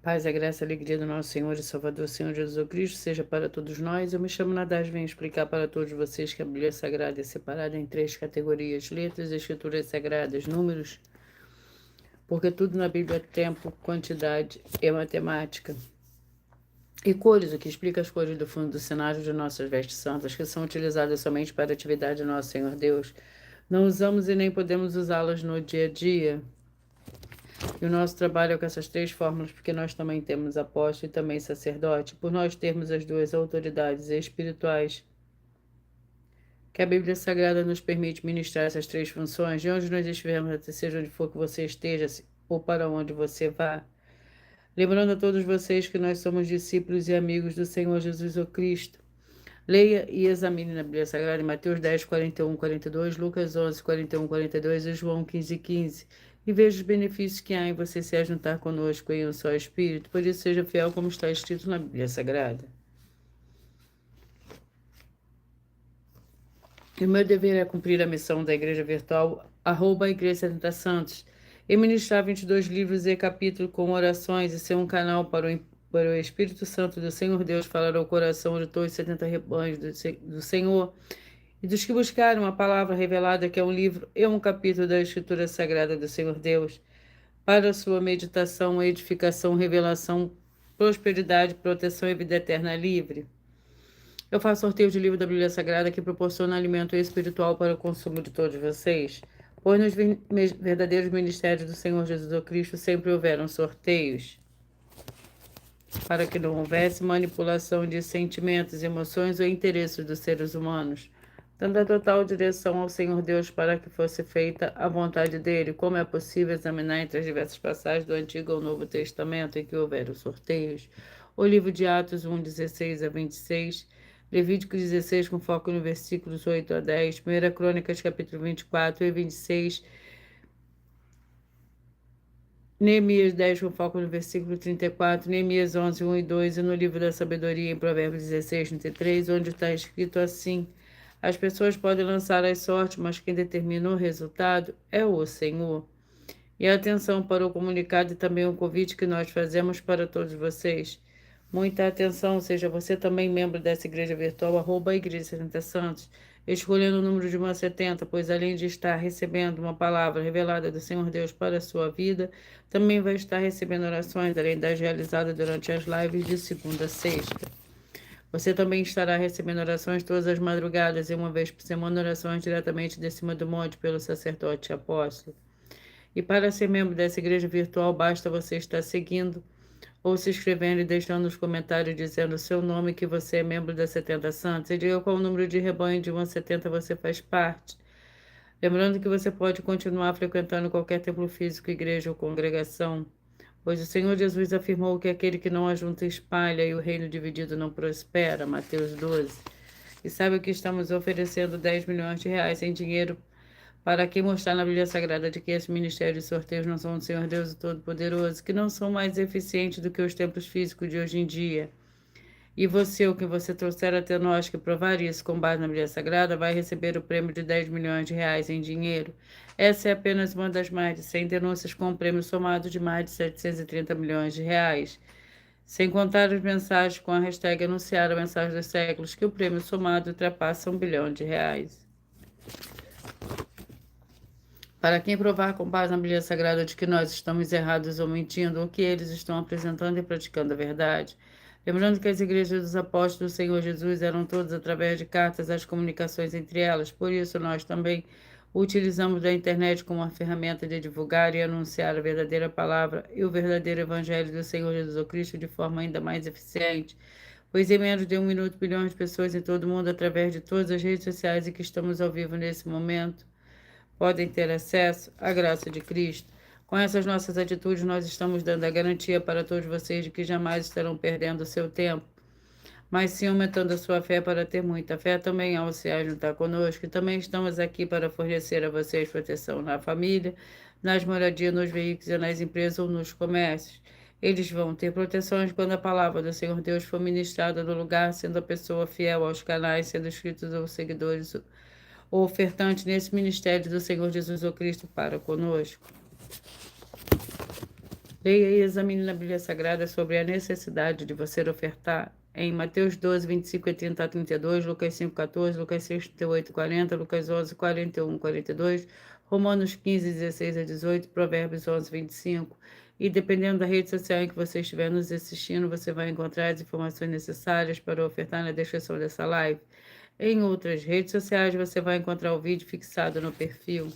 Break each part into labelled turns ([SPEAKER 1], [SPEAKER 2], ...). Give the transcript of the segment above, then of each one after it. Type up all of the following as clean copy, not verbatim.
[SPEAKER 1] Paz, a graça e a alegria do nosso Senhor e Salvador, Senhor Jesus Cristo, seja para todos nós. Eu me chamo Nadaz, venho explicar para todos vocês que a Bíblia Sagrada é separada em três categorias: letras, escrituras sagradas, números, porque tudo na Bíblia é tempo, quantidade e matemática. E cores, o que explica as cores do fundo do cenário de nossas vestes santas, que são utilizadas somente para a atividade de nosso Senhor Deus. Não usamos e nem podemos usá-las no dia a dia. E o nosso trabalho é com essas três fórmulas, porque nós também temos apóstolo e também sacerdote, por nós termos as duas autoridades espirituais que a Bíblia Sagrada nos permite ministrar essas três funções, de onde nós estivermos, até seja onde for que você esteja, ou para onde você vá. Lembrando a todos vocês que nós somos discípulos e amigos do Senhor Jesus o Cristo. Leia e examine na Bíblia Sagrada em Mateus 10, 41, 42, Lucas 11, 41, 42 e João 15, 15. E veja os benefícios que há em você se ajuntar conosco em um só Espírito. Por isso, seja fiel como está escrito na Bíblia Sagrada. E o meu dever é cumprir a missão da Igreja Virtual, @Igreja 70 Santos, e ministrar 22 livros e capítulos com orações e ser um canal para o Espírito Santo do Senhor Deus falar ao coração de todos os 70 rebanhos do Senhor e dos que buscaram a palavra revelada, que é um livro e um capítulo da Escritura Sagrada do Senhor Deus, para a sua meditação, edificação, revelação, prosperidade, proteção e vida eterna livre. Eu faço sorteio de livro da Bíblia Sagrada que proporciona alimento espiritual para o consumo de todos vocês. Pois nos verdadeiros ministérios do Senhor Jesus Cristo sempre houveram sorteios, para que não houvesse manipulação de sentimentos, emoções ou interesses dos seres humanos, dando a total direção ao Senhor Deus para que fosse feita a vontade dele, como é possível examinar entre as diversas passagens do Antigo ou Novo Testamento em que houveram sorteios. O livro de Atos 1, 16 a 26, Levítico 16, com foco no versículos 8 a 10, 1 Crônicas, capítulo 24 e 26, Neemias 10, com foco no versículo 34, Neemias 11, 1 e 2, e no livro da sabedoria, em Provérbios 16, 33, onde está escrito assim: as pessoas podem lançar as sortes, mas quem determina o resultado é o Senhor. E atenção para o comunicado e também o convite que nós fazemos para todos vocês. Muita atenção, seja você também membro dessa igreja virtual, @Igreja 70 Santos, escolhendo o número de 1 a 70, pois além de estar recebendo uma palavra revelada do Senhor Deus para a sua vida, também vai estar recebendo orações, além das realizadas durante as lives de segunda a sexta. Você também estará recebendo orações todas as madrugadas e uma vez por semana orações diretamente de cima do monte pelo sacerdote e apóstolo. E para ser membro dessa igreja virtual, basta você estar seguindo ou se inscrevendo e deixando nos comentários dizendo o seu nome, que você é membro da 70 Santos, e diga qual número de rebanho de 1 a 70 você faz parte. Lembrando que você pode continuar frequentando qualquer templo físico, igreja ou congregação, pois o Senhor Jesus afirmou que aquele que não ajunta espalha e o reino dividido não prospera, Mateus 12. E sabe que estamos oferecendo 10 milhões de reais em dinheiro para quem mostrar na Bíblia Sagrada de que esse ministério de sorteios não são do Senhor Deus Todo-Poderoso, que não são mais eficientes do que os templos físicos de hoje em dia. E você, o que você trouxer até nós que provar isso com base na Bíblia Sagrada, vai receber o prêmio de 10 milhões de reais em dinheiro. Essa é apenas uma das mais de 100 denúncias com um prêmio somado de mais de 730 milhões de reais. Sem contar as mensagens com a hashtag anunciar a mensagem dos séculos, que o prêmio somado ultrapassa 1 bilhão de reais. Para quem provar com base na Bíblia Sagrada de que nós estamos errados ou mentindo, ou que eles estão apresentando e praticando a verdade. Lembrando que as igrejas dos apóstolos do Senhor Jesus eram todas através de cartas as comunicações entre elas, por isso nós também utilizamos a internet como uma ferramenta de divulgar e anunciar a verdadeira palavra e o verdadeiro evangelho do Senhor Jesus Cristo de forma ainda mais eficiente, pois em menos de 1 minuto bilhões de pessoas em todo o mundo, através de todas as redes sociais e que estamos ao vivo nesse momento, podem ter acesso à graça de Cristo. Com essas nossas atitudes, nós estamos dando a garantia para todos vocês de que jamais estarão perdendo o seu tempo, mas sim aumentando a sua fé para ter muita fé também ao se juntar conosco. E também estamos aqui para fornecer a vocês proteção na família, nas moradias, nos veículos e nas empresas ou nos comércios. Eles vão ter proteções quando a palavra do Senhor Deus for ministrada no lugar, sendo a pessoa fiel aos canais, sendo inscritos ou seguidores ou ofertante nesse ministério do Senhor Jesus Cristo para conosco. Leia e examine na Bíblia Sagrada sobre a necessidade de você ofertar em Mateus 12, 25 e 30 a 32, Lucas 5, 14, Lucas 6, 38 e 40, Lucas 11, 41 e 42, Romanos 15, 16 a 18, Provérbios 11, 25. E dependendo da rede social em que você estiver nos assistindo, você vai encontrar as informações necessárias para ofertar na descrição dessa live. Em outras redes sociais, você vai encontrar o vídeo fixado no perfil.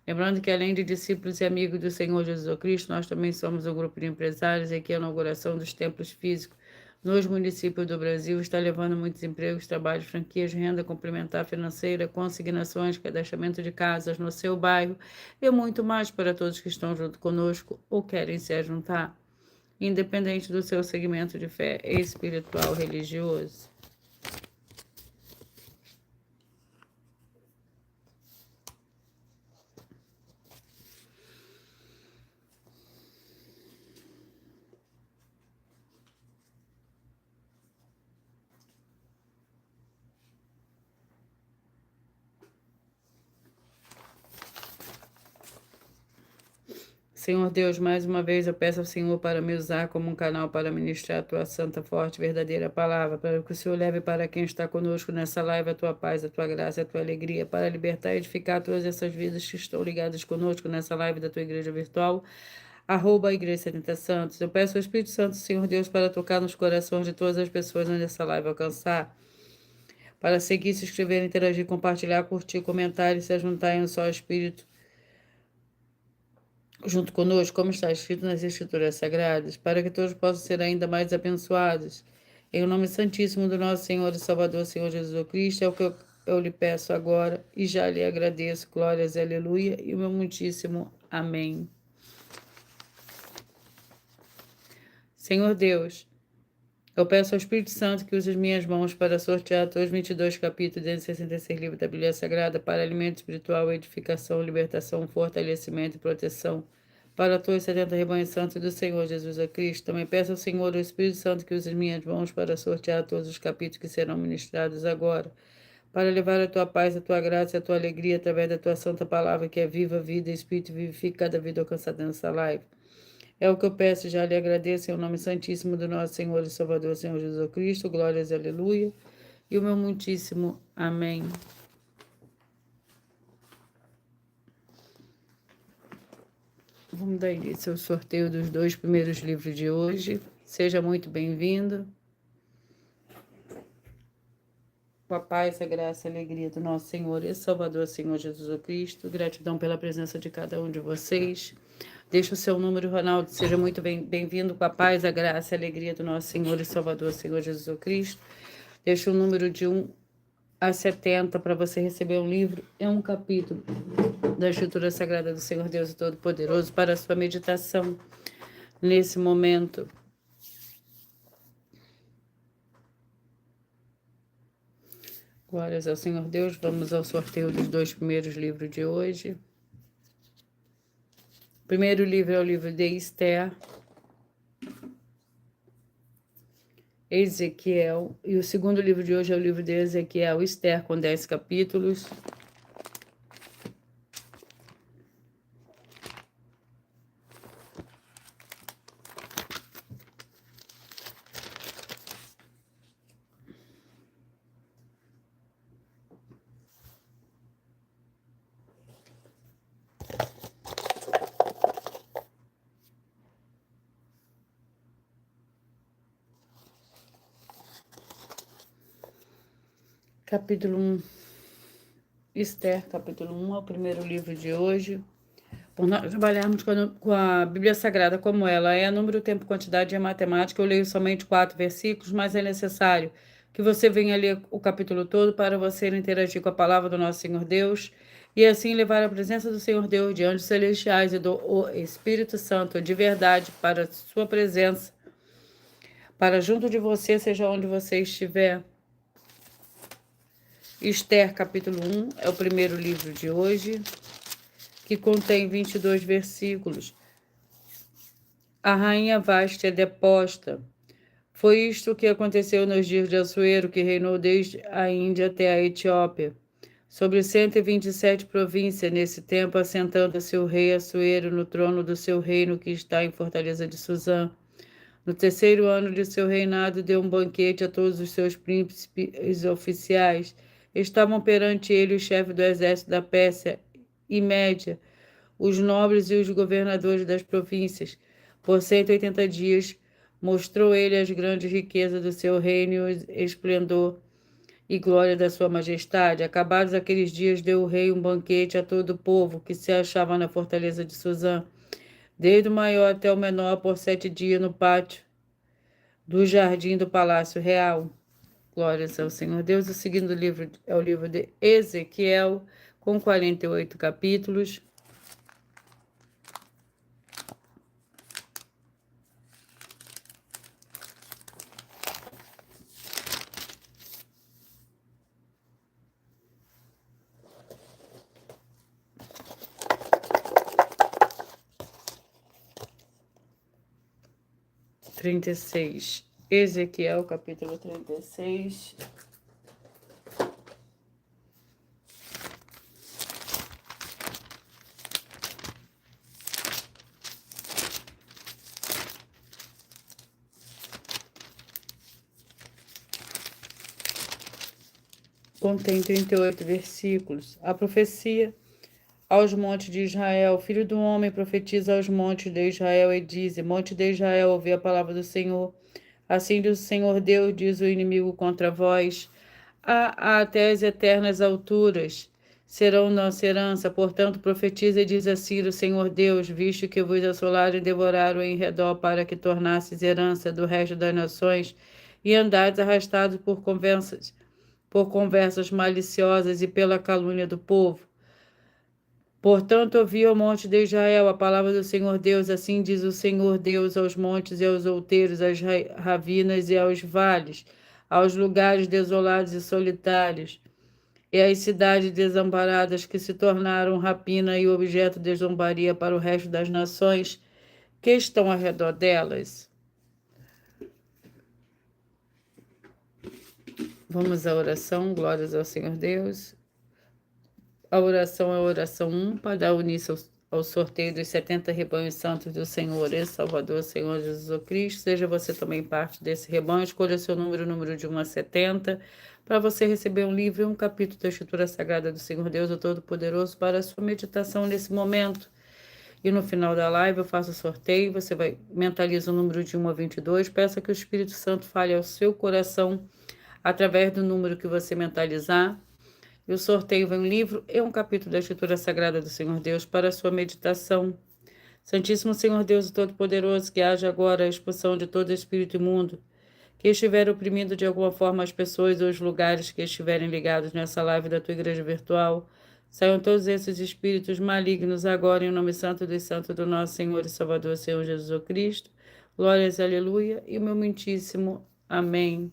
[SPEAKER 1] Lembrando que, além de discípulos e amigos do Senhor Jesus Cristo, nós também somos um grupo de empresários e que a inauguração dos templos físicos nos municípios do Brasil está levando muitos empregos, trabalhos, franquias, renda complementar financeira, consignações, cadastramento de casas no seu bairro e muito mais para todos que estão junto conosco ou querem se juntar, independente do seu segmento de fé espiritual religioso. Senhor Deus, mais uma vez eu peço ao Senhor para me usar como um canal para ministrar a tua santa, forte, verdadeira palavra, para que o Senhor leve para quem está conosco nessa live a tua paz, a tua graça, a tua alegria, para libertar e edificar todas essas vidas que estão ligadas conosco nessa live da tua igreja virtual, @ Igreja 70 Santos. Eu peço ao Espírito Santo, Senhor Deus, para tocar nos corações de todas as pessoas onde essa live alcançar, para seguir, se inscrever, interagir, compartilhar, curtir, comentar e se juntar em um só Espírito, junto conosco, como está escrito nas Escrituras Sagradas, para que todos possam ser ainda mais abençoados. Em o nome santíssimo do nosso Senhor e Salvador, Senhor Jesus Cristo, é o que eu lhe peço agora e já lhe agradeço. Glórias, aleluia, e o meu muitíssimo amém. Senhor Deus, eu peço ao Espírito Santo que use as minhas mãos para sortear todos os 22 capítulos de 66 livros da Bíblia Sagrada para alimento espiritual, edificação, libertação, fortalecimento e proteção para todos os 70 rebanhos santos do Senhor Jesus Cristo. Também peço ao Senhor, o Espírito Santo, que use as minhas mãos para sortear todos os capítulos que serão ministrados agora, para levar a tua paz, a tua graça e a tua alegria através da tua santa palavra, que é viva, vida e espírito, vivifica cada vida alcançada nessa live. É o que eu peço e já lhe agradeço em nome santíssimo do nosso Senhor e Salvador, Senhor Jesus Cristo. Glórias, aleluia. E o meu muitíssimo amém. Vamos dar início ao sorteio dos 2 primeiros livros de hoje. Seja muito bem-vindo. Com a paz, a graça e a alegria do nosso Senhor e Salvador, Senhor Jesus Cristo. Gratidão pela presença de cada um de vocês. Deixa o seu número, Ronaldo. Seja muito bem-vindo com a paz, a graça e a alegria do nosso Senhor e Salvador, Senhor Jesus Cristo. Deixa o número de 1 a 70 para você receber um livro. É um capítulo da Escritura Sagrada do Senhor Deus Todo-Poderoso para a sua meditação nesse momento. Glórias ao Senhor Deus. Vamos ao sorteio dos 2 primeiros livros de hoje. O primeiro livro é o livro de Esther, Ezequiel, e o segundo livro de hoje é o livro de Ezequiel, Esther, com 10 capítulos. Capítulo 1, Esther, capítulo 1, é o primeiro livro de hoje. Por nós trabalharmos com a Bíblia Sagrada como ela é, número, tempo, quantidade e matemática, eu leio somente 4 versículos, mas é necessário que você venha ler o capítulo todo para você interagir com a palavra do nosso Senhor Deus e assim levar a presença do Senhor Deus de anjos celestiais e do Espírito Santo de verdade para a sua presença, para junto de você, seja onde você estiver. Esther, capítulo 1, é o primeiro livro de hoje, que contém 22 versículos. A rainha Vasti é deposta. Foi isto que aconteceu nos dias de Assuero, que reinou desde a Índia até a Etiópia. sobre 127 províncias, nesse tempo assentando-se o rei Assuero no trono do seu reino que está em Fortaleza de Suzã. No terceiro ano de seu reinado, deu um banquete a todos os seus príncipes oficiais. Estavam perante ele o chefe do exército da Pérsia e Média, os nobres e os governadores das províncias. Por 180 dias mostrou ele as grandes riquezas do seu reino e o esplendor e glória da sua majestade. Acabados aqueles dias, deu o rei um banquete a todo o povo que se achava na fortaleza de Suzã, desde o maior até o menor, por 7 dias no pátio do jardim do Palácio Real. Glórias ao Senhor Deus. O segundo livro é o livro de Ezequiel, com 48 capítulos. Ezequiel, capítulo 36. Contém 38 versículos. A profecia aos montes de Israel. Filho do homem, profetiza aos montes de Israel e diz: Monte de Israel, ouvi a palavra do Senhor. Assim diz o Senhor Deus, diz o inimigo contra vós. Até as eternas alturas serão nossa herança. Portanto, profetiza e diz assim o Senhor Deus, visto que vos assolaram e devoraram em redor para que tornasses herança do resto das nações e andades arrastados por conversas maliciosas e pela calúnia do povo. Portanto, ouvi ao monte de Israel a palavra do Senhor Deus, assim diz o Senhor Deus aos montes e aos outeiros, às ravinas e aos vales, aos lugares desolados e solitários, e às cidades desamparadas que se tornaram rapina e objeto de zombaria para o resto das nações que estão ao redor delas. Vamos à oração, glórias ao Senhor Deus. A oração é a oração 1, para dar início ao sorteio dos 70 rebanhos santos do Senhor e Salvador, Senhor Jesus Cristo. Seja você também parte desse rebanho, escolha seu número de 1 a 70, para você receber um livro e um capítulo da Escritura Sagrada do Senhor Deus, o Todo-Poderoso, para a sua meditação nesse momento. E no final da live eu faço o sorteio, você mentaliza o número de 1 a 22, peça que o Espírito Santo fale ao seu coração através do número que você mentalizar. E o sorteio vem um livro e um capítulo da Escritura Sagrada do Senhor Deus para a sua meditação. Santíssimo Senhor Deus Todo-Poderoso, que haja agora a expulsão de todo espírito imundo que estiver oprimindo de alguma forma as pessoas ou os lugares que estiverem ligados nessa live da tua igreja virtual. Saiam todos esses espíritos malignos agora em nome santo dos santos do nosso Senhor e Salvador, Senhor Jesus Cristo. Glórias, aleluia, e o meu muitíssimo amém.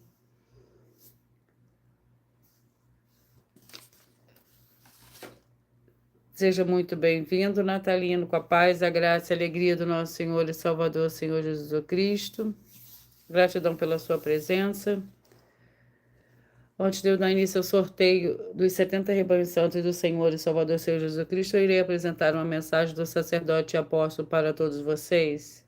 [SPEAKER 1] Seja muito bem-vindo, natalino, com a paz, a graça e a alegria do nosso Senhor e Salvador, Senhor Jesus Cristo. Gratidão pela sua presença. Antes de eu dar início ao sorteio dos 70 rebanhos santos do Senhor e Salvador, Senhor Jesus Cristo, eu irei apresentar uma mensagem do sacerdote e apóstolo para todos vocês.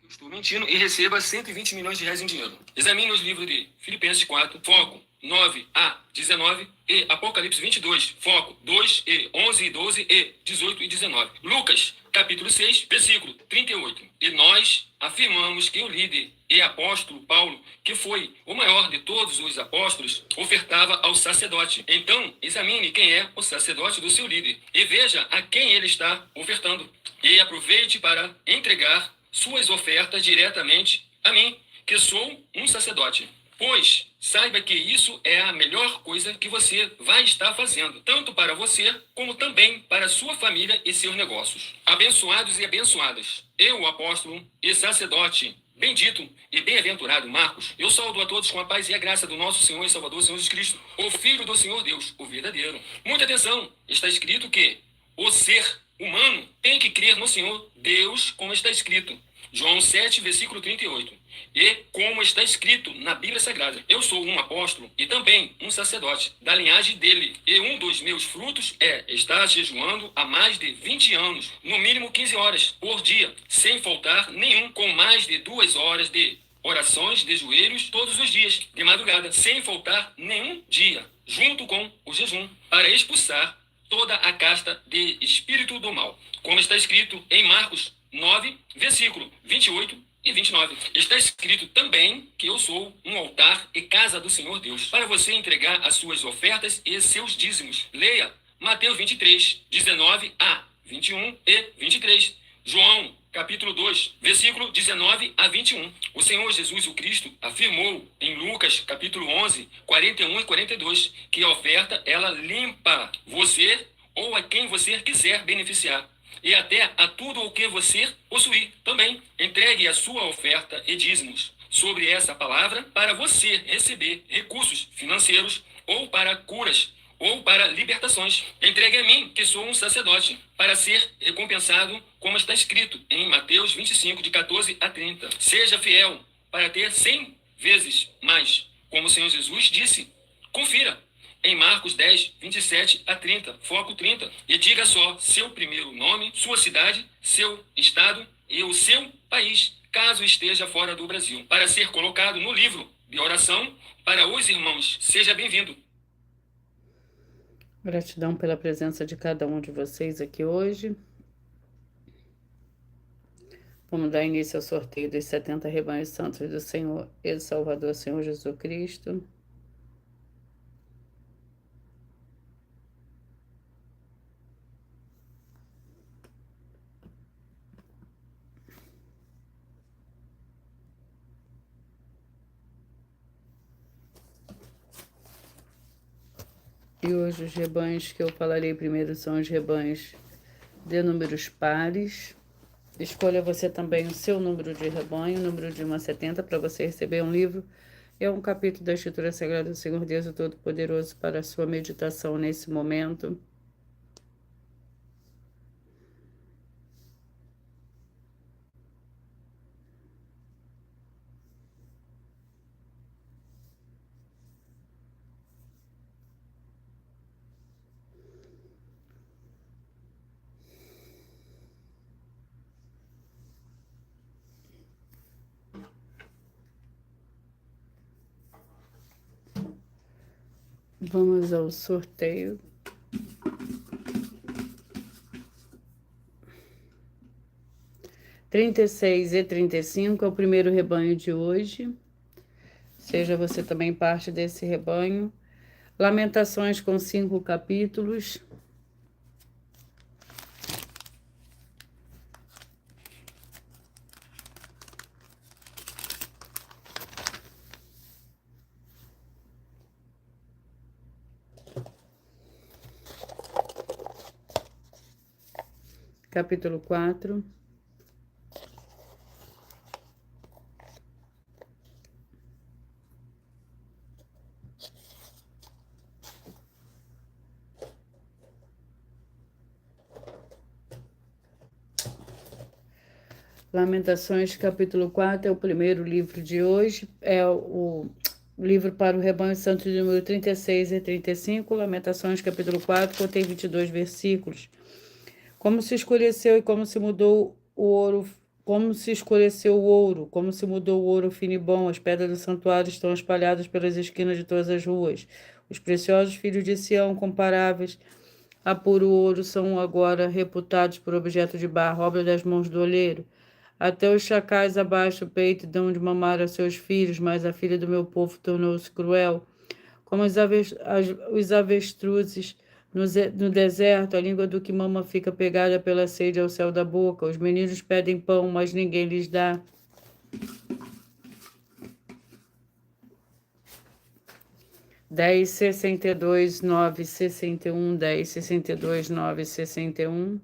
[SPEAKER 2] Estou mentindo e receba 120 milhões de reais em dinheiro. Examine os livros de Filipenses 4, foco 9 a 19 e Apocalipse 22, foco 2 e 11 e 12 e 18 e 19. Lucas, capítulo 6, versículo 38. E nós afirmamos que o líder e apóstolo Paulo, que foi o maior de todos os apóstolos, ofertava ao sacerdote. Então, examine quem é o sacerdote do seu líder e veja a quem ele está ofertando. E aproveite para entregar suas ofertas diretamente a mim, que sou um sacerdote. Pois saiba que isso é a melhor coisa que você vai estar fazendo, tanto para você, como também para sua família e seus negócios. Abençoados e abençoadas, eu, o apóstolo e sacerdote, bendito e bem-aventurado Marcos, eu saúdo a todos com a paz e a graça do nosso Senhor e Salvador, Senhor Jesus Cristo, o Filho do Senhor Deus, o verdadeiro. Muita atenção, está escrito que o ser humano tem que crer no Senhor Deus, como está escrito. João 7, versículo 38. E como está escrito na Bíblia Sagrada, eu sou um apóstolo e também um sacerdote da linhagem dele. E um dos meus frutos é estar jejuando há mais de 20 anos, no mínimo 15 horas por dia, sem faltar nenhum, com mais de 2 horas de orações de joelhos todos os dias, de madrugada, sem faltar nenhum dia, junto com o jejum, para expulsar toda a casta de espírito do mal. Como está escrito em Marcos 9, versículo 28 e 29. Está escrito também que eu sou um altar e casa do Senhor Deus, para você entregar as suas ofertas e seus dízimos. Leia Mateus 23, 19 a 21 e 23. João, capítulo 2, versículo 19 a 21. O Senhor Jesus, o Cristo, afirmou em Lucas, capítulo 11, 41 e 42, que a oferta, ela limpa você ou a quem você quiser beneficiar, e até a tudo o que você possuir. Também entregue a sua oferta e dízimos sobre essa palavra para você receber recursos financeiros ou para curas ou para libertações. Entregue a mim, que sou um sacerdote, para ser recompensado, como está escrito em Mateus 25, de 14 a 30. Seja fiel para ter 100 vezes mais, como o Senhor Jesus disse. Confira em Marcos 10, 27 a 30, foco 30, e diga só seu primeiro nome, sua cidade, seu estado e o seu país, caso esteja fora do Brasil, para ser colocado no livro de oração para os irmãos. Seja bem-vindo.
[SPEAKER 1] Gratidão pela presença de cada um de vocês aqui hoje. Vamos dar início ao sorteio dos 70 rebanhos santos do Senhor e do Salvador, Senhor Jesus Cristo. E hoje os rebanhos que eu falarei primeiro são os rebanhos de números pares. Escolha você também o seu número de rebanho, número de 1 a 70, para você receber um livro e um capítulo da Escritura Sagrada do Senhor Deus, o Todo-Poderoso, para a sua meditação nesse momento. Vamos ao sorteio. (36 e 35) é o primeiro rebanho de hoje. Seja você também parte desse rebanho. Lamentações com 5 capítulos. Capítulo 4. Lamentações, capítulo 4, é o primeiro livro de hoje, é o livro para o rebanho santo de número 36 e 35, Lamentações, capítulo 4, contém 22 versículos. Como se escureceu e como se mudou o ouro, como se escureceu o ouro, como se mudou o ouro fino e bom, as pedras do santuário estão espalhadas pelas esquinas de todas as ruas. Os preciosos filhos de Sião, comparáveis a puro ouro, são agora reputados por objeto de barro, obra das mãos do olheiro. Até os chacais abaixam o peito e dão de mamar a seus filhos, mas a filha do meu povo tornou-se cruel. Como os avestruzes no deserto, a língua do que mama fica pegada pela sede ao céu da boca. Os meninos pedem pão, mas ninguém lhes dá. Dez, 62, 9, 61, 10, 62, 9, 61.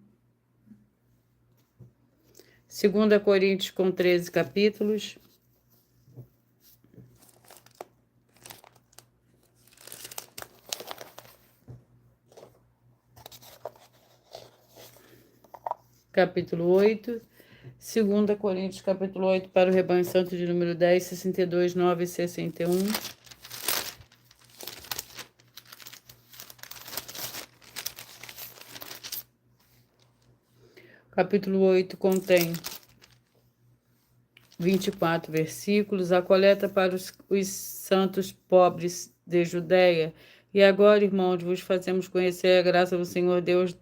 [SPEAKER 1] 2 Coríntios com 13 capítulos. Capítulo 8. 2 Coríntios, capítulo 8, para o rebanho santo de número 10, 62, 9 e 61. Capítulo 8 contém 24 versículos, a coleta para os santos pobres de Judéia. E agora, irmãos, vos fazemos conhecer a graça do Senhor Deus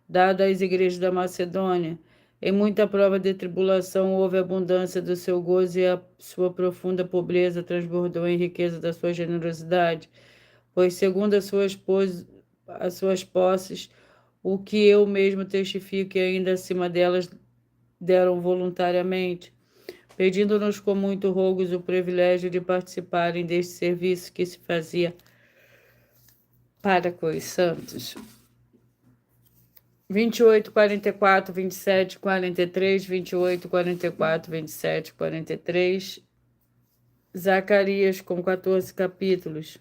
[SPEAKER 1] dada às igrejas da Macedônia. Em muita prova de tribulação houve abundância do seu gozo e a sua profunda pobreza transbordou em riqueza da sua generosidade. Pois segundo as suas posses, o que eu mesmo testifico e ainda acima delas deram voluntariamente, pedindo-nos com muito rogos o privilégio de participarem deste serviço que se fazia para com os santos. 28, 44, 27, 43, 28, 44, 27, 43. Zacarias com 14 capítulos.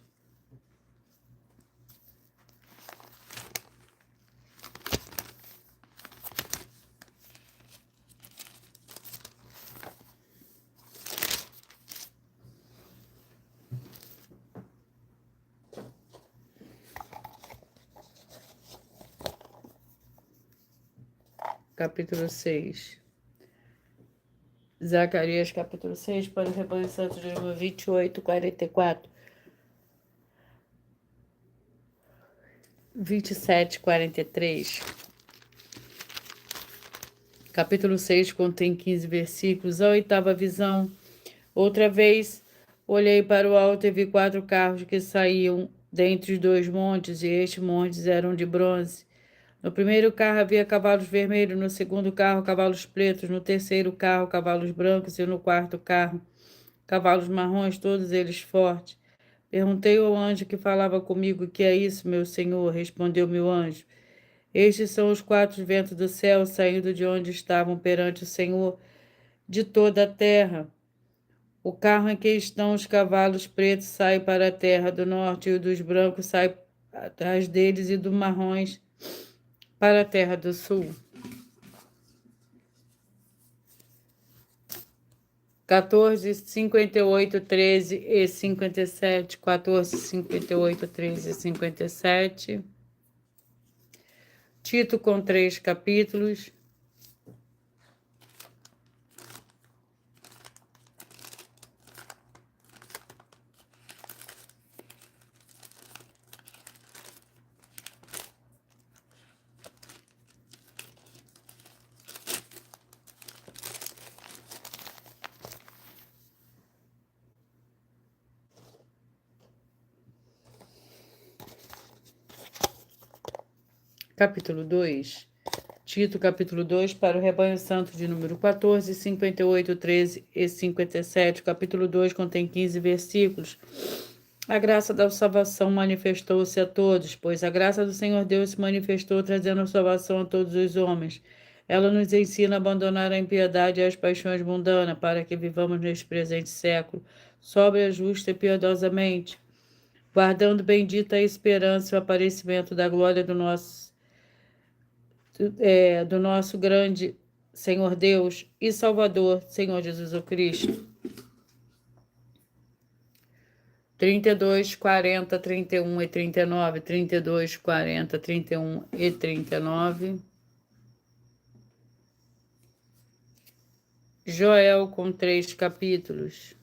[SPEAKER 1] Capítulo 6. Zacarias, capítulo 6, para o rebanho santo de número 28, 44. 27, 43. Capítulo 6 contém 15 versículos. A oitava visão. Outra vez, olhei para o alto e vi 4 carros que saíam dentre os 2 montes, e estes montes eram de bronze. No primeiro carro havia cavalos vermelhos, no segundo carro cavalos pretos, no terceiro carro cavalos brancos e no quarto carro cavalos marrons, todos eles fortes. Perguntei ao anjo que falava comigo: que é isso, meu senhor? Respondeu-me o anjo: estes são os 4 ventos do céu saindo de onde estavam perante o Senhor de toda a terra. O carro em que estão os cavalos pretos sai para a terra do norte, e o dos brancos sai atrás deles, e dos marrons para a terra do sul. 14, 58, 13 e 57. 14, 58, 13 e 57. Tito com 3 capítulos. Capítulo 2. Tito, capítulo 2, para o rebanho santo de número 14, 58, 13 e 57. Capítulo 2 contém 15 versículos. A graça da salvação manifestou-se a todos, pois a graça do Senhor Deus se manifestou, trazendo a salvação a todos os homens. Ela nos ensina a abandonar a impiedade e as paixões mundanas, para que vivamos neste presente século, sóbria, justa e piedosamente, guardando bendita a esperança e o aparecimento da glória do nosso grande Senhor Deus e Salvador, Senhor Jesus o Cristo. 32, 40, 31 e 39. 32, 40, 31 e 39. Joel com 3 capítulos.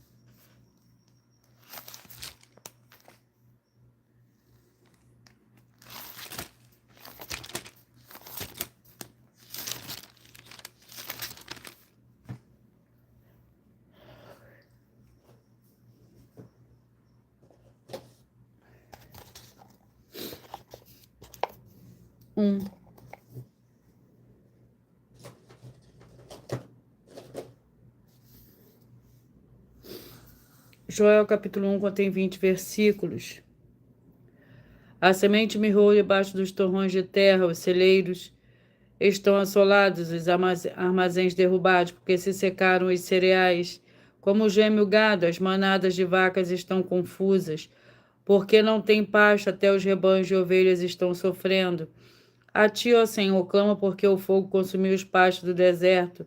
[SPEAKER 1] Joel capítulo 1 contém 20 versículos. A semente mirrou debaixo dos torrões de terra, os celeiros estão assolados, os armazéns derrubados, porque se secaram os cereais. Como geme o gado, as manadas de vacas estão confusas, porque não tem pasto, até os rebanhos de ovelhas estão sofrendo. A ti, ó Senhor, clama, porque o fogo consumiu os pastos do deserto,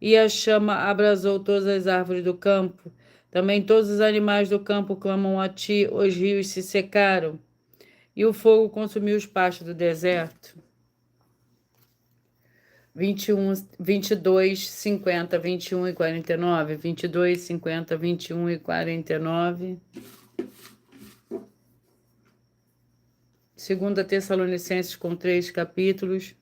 [SPEAKER 1] e a chama abrasou todas as árvores do campo. Também todos os animais do campo clamam a ti, os rios se secaram, e o fogo consumiu os pastos do deserto. 22, 50, 21 e 49. 22, 50, 21 e 49. 2 Tessalonicenses com 3 capítulos.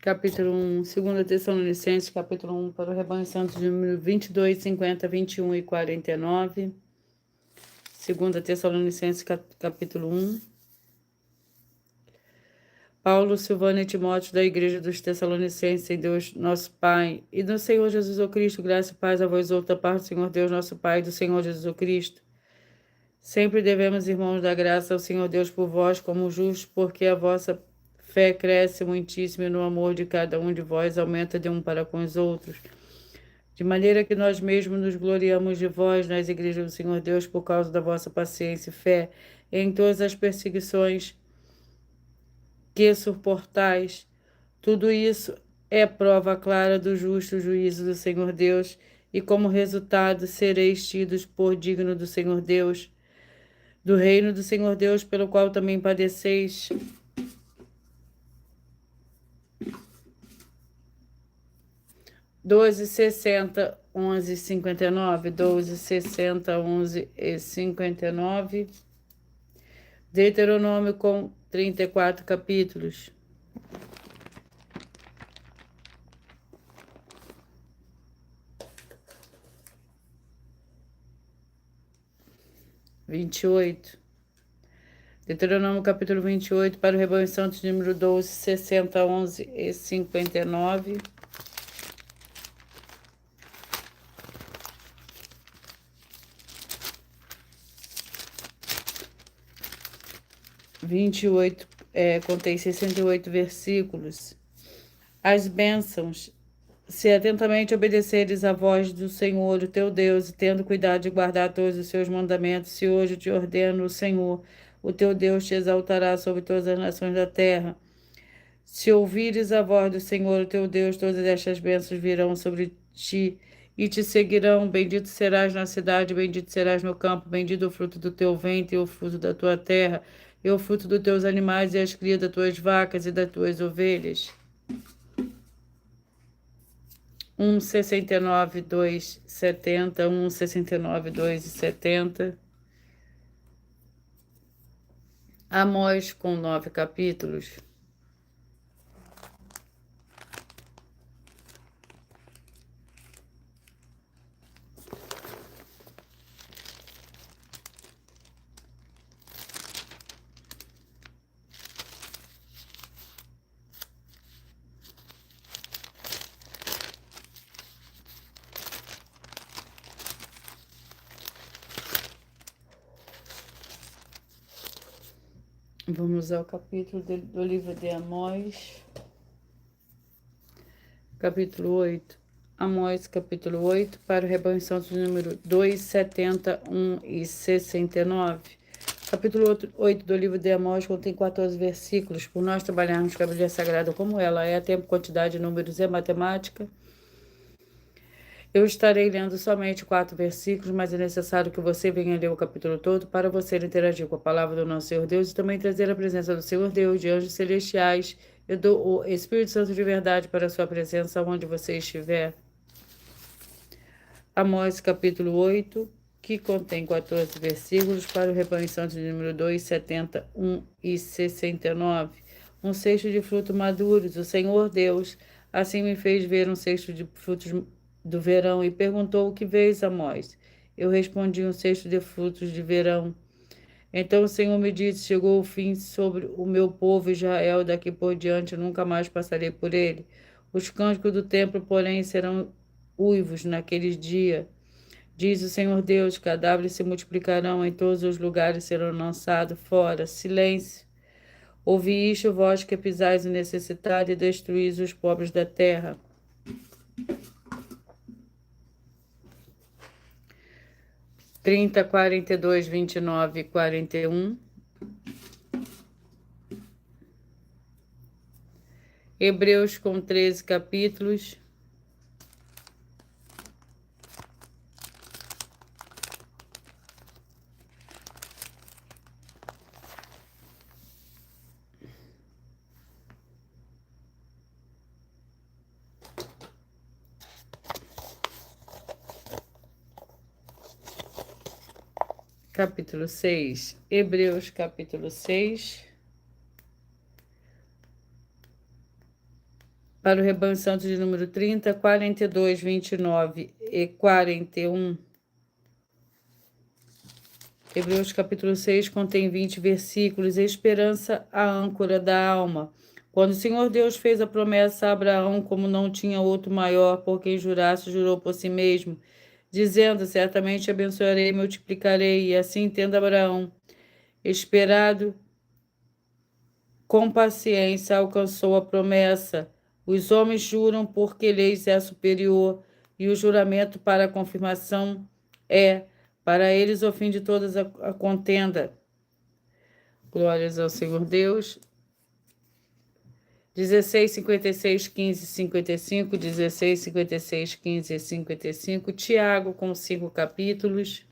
[SPEAKER 1] Capítulo 1, 2 Tessalonicenses, capítulo 1, para o rebanho santo, número 22, 50, 21 e 49. 2 Tessalonicenses, capítulo 1. Paulo, Silvano e Timóteo, da Igreja dos Tessalonicenses, em Deus nosso Pai, e do Senhor Jesus o Cristo, graça e paz a vós outros, da parte do Senhor Deus nosso Pai e do Senhor Jesus o Cristo. Sempre devemos, irmãos, dar graça ao Senhor Deus por vós, como justos, porque a vossa fé cresce muitíssimo e no amor de cada um de vós aumenta de um para com os outros. De maneira que nós mesmos nos gloriamos de vós nas igrejas do Senhor Deus por causa da vossa paciência e fé em todas as perseguições que suportais. Tudo isso é prova clara do justo juízo do Senhor Deus, e como resultado sereis tidos por digno do Senhor Deus, do reino do Senhor Deus, pelo qual também padeceis. 12:60, 11:59, 12:60, 11:59. Deuteronômio com 34 capítulos. 28. Deuteronômio capítulo 28, para o rebanho santo, número 12, 60, 11 e 59. 28, contém 68 versículos. As bênçãos. Se atentamente obedeceres à voz do Senhor, o teu Deus, e tendo cuidado de guardar todos os seus mandamentos, se hoje te ordeno o Senhor, o teu Deus te exaltará sobre todas as nações da terra. Se ouvires a voz do Senhor, o teu Deus, todas estas bênçãos virão sobre ti e te seguirão. Bendito serás na cidade, bendito serás no campo, bendito o fruto do teu ventre e o fruto da tua terra, e o fruto dos teus animais e as crias das tuas vacas e das tuas ovelhas. 1:69, 2:70, 1:69, 2:70. Amós com 9 capítulos. Vamos ao capítulo do livro de Amós, capítulo 8. Amós, capítulo 8, para o rebanho santo, número 2, 70, 1 e 69. Capítulo 8 do livro de Amós contém 14 versículos. Por nós trabalharmos com a Bíblia Sagrada como ela é, tempo, quantidade, números e matemática, eu estarei lendo somente 4 versículos, mas é necessário que você venha ler o capítulo todo para você interagir com a palavra do nosso Senhor Deus e também trazer a presença do Senhor Deus, de anjos celestiais e do Espírito Santo de verdade para a sua presença onde você estiver. Amós capítulo 8, que contém 14 versículos, para o rebanho santo de número 2, 70, 1 e 69. Um cesto de frutos maduros. O Senhor Deus assim me fez ver um cesto de frutos do verão e perguntou: o que vês, Amós? Eu respondi: um cesto de frutos de verão. Então o Senhor me disse: chegou o fim sobre o meu povo Israel, daqui por diante nunca mais passarei por ele. Os cânticos do templo, porém, serão uivos naqueles dias. Diz o Senhor Deus: cadáveres se multiplicarão, em todos os lugares serão lançados fora. Silêncio. Ouvi isto, vós que pisais o necessitado e destruís os pobres da terra. 30, 42, 29 e 41. Hebreus com 13 capítulos. Capítulo 6. Hebreus capítulo 6. Para o rebanho santo de número 30, 42, 29 e 41. Hebreus capítulo 6 contém 20 versículos. Esperança, a âncora da alma. Quando o Senhor Deus fez a promessa a Abraão, como não tinha outro maior por quem jurasse, jurou por si mesmo, dizendo: certamente abençoarei e multiplicarei. E assim, tendo Abraão esperado com paciência, alcançou a promessa. Os homens juram porque lhes é superior, e o juramento para a confirmação é para eles o fim de todas a contenda. Glórias ao Senhor Deus. 16, 56, 15, 55, 16, 56, 15 e 55. Tiago com 5 capítulos.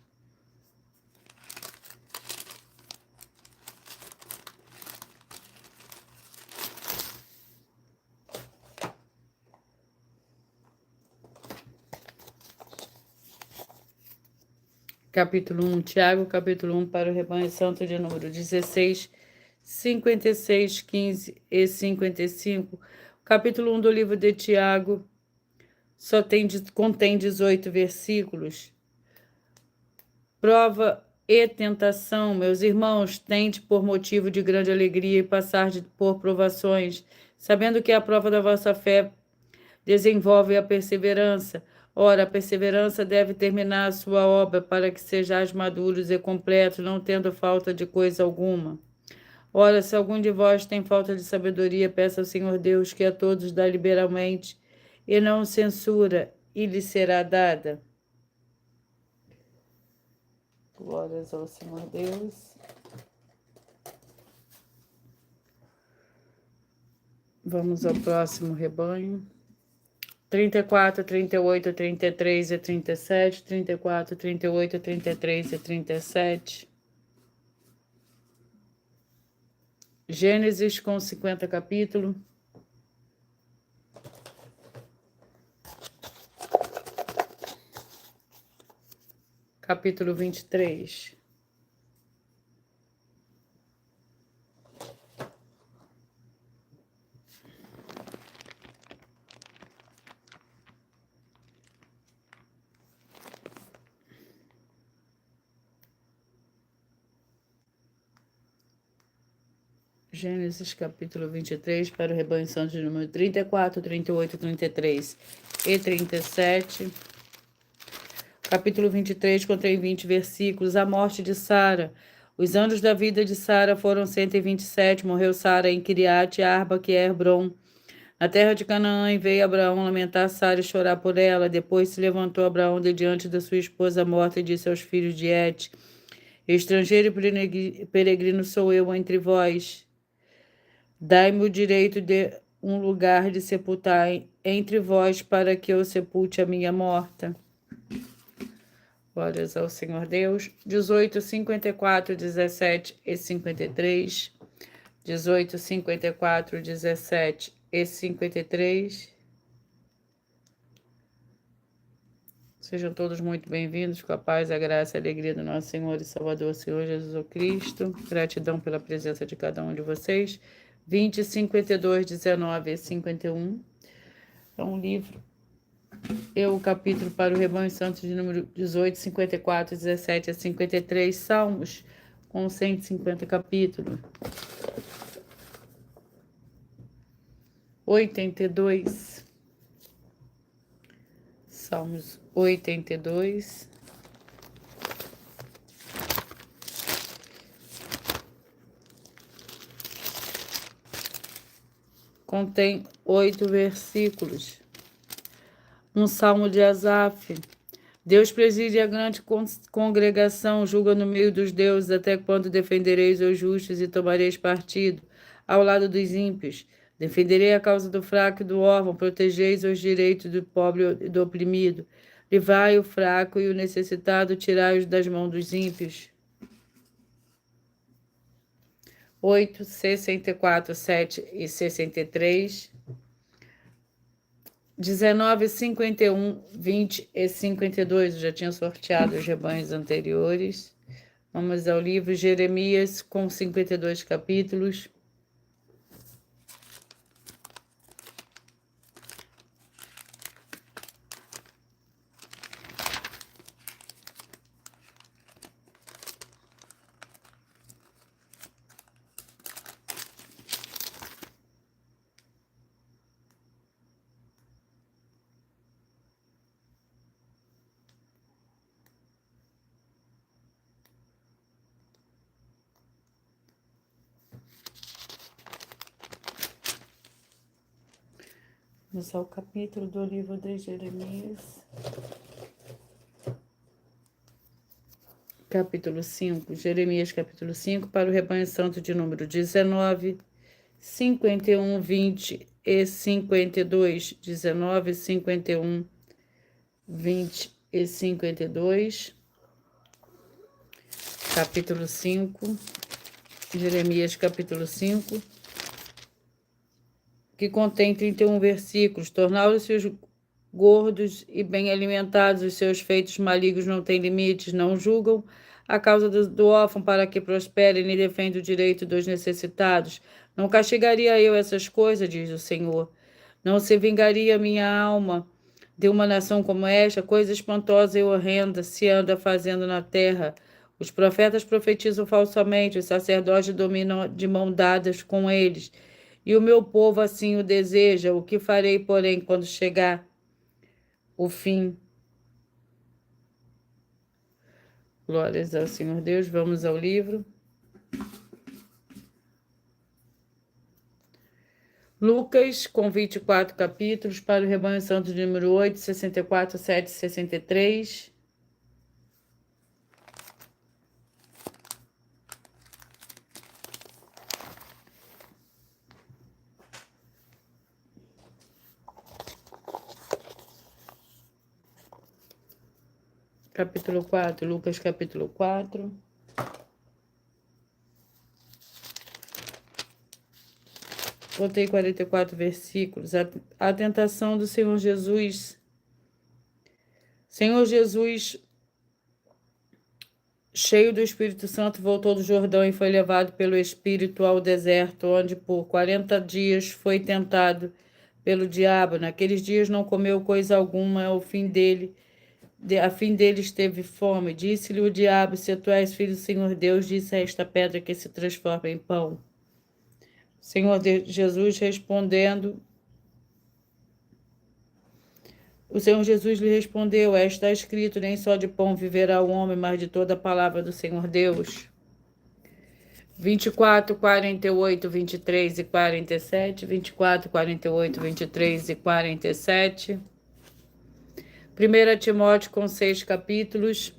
[SPEAKER 1] Capítulo 1, Tiago, capítulo 1 para o rebanho santo de número 16, 56, 15 e 55. Capítulo 1 do livro de Tiago contém 18 versículos. Prova e tentação, meus irmãos, tende por motivo de grande alegria e passar por provações, sabendo que a prova da vossa fé desenvolve a perseverança. Ora, a perseverança deve terminar a sua obra, para que sejais maduros e completos, não tendo falta de coisa alguma. Ora, se algum de vós tem falta de sabedoria, peça ao Senhor Deus, que a todos dá liberalmente, e não censura, e lhe será dada. Glórias ao Senhor Deus. Vamos ao próximo rebanho. 34, 38, 33 e 37, 34, 38, 33 e 37. Gênesis com 50 capítulos. Capítulo 23. Gênesis capítulo 23 para o rebanho santo de número 34, 38, 33 e 37. Capítulo 23 contém 20 versículos. A morte de Sara. Os anos da vida de Sara foram 127. Morreu Sara em Kiriat Arba, que é Hebron, na terra de Canaã, e veio Abraão lamentar Sara e chorar por ela. Depois se levantou Abraão de diante da sua esposa morta e disse aos filhos de Et: estrangeiro e peregrino sou eu entre vós. Dai-me o direito de um lugar de sepultar entre vós, para que eu sepulte a minha morta. Glórias ao Senhor Deus. 18, 54, 17 e 53. 18, 54, 17 e 53. Sejam todos muito bem-vindos, com a paz, a graça e a alegria do nosso Senhor e Salvador, Senhor Jesus Cristo. Gratidão pela presença de cada um de vocês. 20, 52, 19 e 51. É um livro. O capítulo para o rebanho santo de número 18, 54, 17 a 53. Salmos com 150 capítulos. 82. Salmos 82. Contém 8 versículos. Um salmo de Asaf. Deus preside a grande congregação, julga no meio dos deuses, até quando defendereis os justos e tomareis partido ao lado dos ímpios. Defenderei a causa do fraco e do órfão, protegeis os direitos do pobre e do oprimido. Livrai o fraco e o necessitado, tirai-os das mãos dos ímpios. 8, 64, 7 e 63. 19, 51, 20 e 52. Eu já tinha sorteado os rebanhos anteriores. Vamos ao livro Jeremias, com 52 capítulos. Vamos ao capítulo do livro de Jeremias. Capítulo 5. Jeremias, capítulo 5, para o rebanho santo de número 19, 51, 20 e 52. 19, 51, 20 e 52. Capítulo 5. Jeremias, capítulo 5. Que contém 31 versículos. Tornaram-se os gordos e bem alimentados, os seus feitos malignos não têm limites, não julgam a causa do órfão para que prospere, nem defende o direito dos necessitados. Não castigaria eu essas coisas, diz o Senhor. Não se vingaria minha alma de uma nação como esta? Coisa espantosa e horrenda se anda fazendo na terra. Os profetas profetizam falsamente, os sacerdotes dominam de mão dadas com eles. E o meu povo assim o deseja. O que farei, porém, quando chegar o fim? Glórias ao Senhor Deus. Vamos ao livro. Lucas, com 24 capítulos, para o rebanho santo de número 8, 64, 7 e 63. Capítulo 4, Lucas capítulo 4. Botei 44 versículos. A tentação do Senhor Jesus. Senhor Jesus, cheio do Espírito Santo, voltou do Jordão e foi levado pelo Espírito ao deserto, onde por 40 dias foi tentado pelo diabo. Naqueles dias não comeu coisa alguma, a fim dele esteve fome. Disse-lhe o diabo: se tu és filho do Senhor Deus, disse a esta pedra que se transforma em pão. Senhor Jesus respondendo, o Senhor Jesus lhe respondeu: está escrito, nem só de pão viverá o homem, mas de toda a palavra do Senhor Deus. 24, 48, 23 e 47. 24, 48, 23 e 47. 1 Timóteo, com 6 capítulos.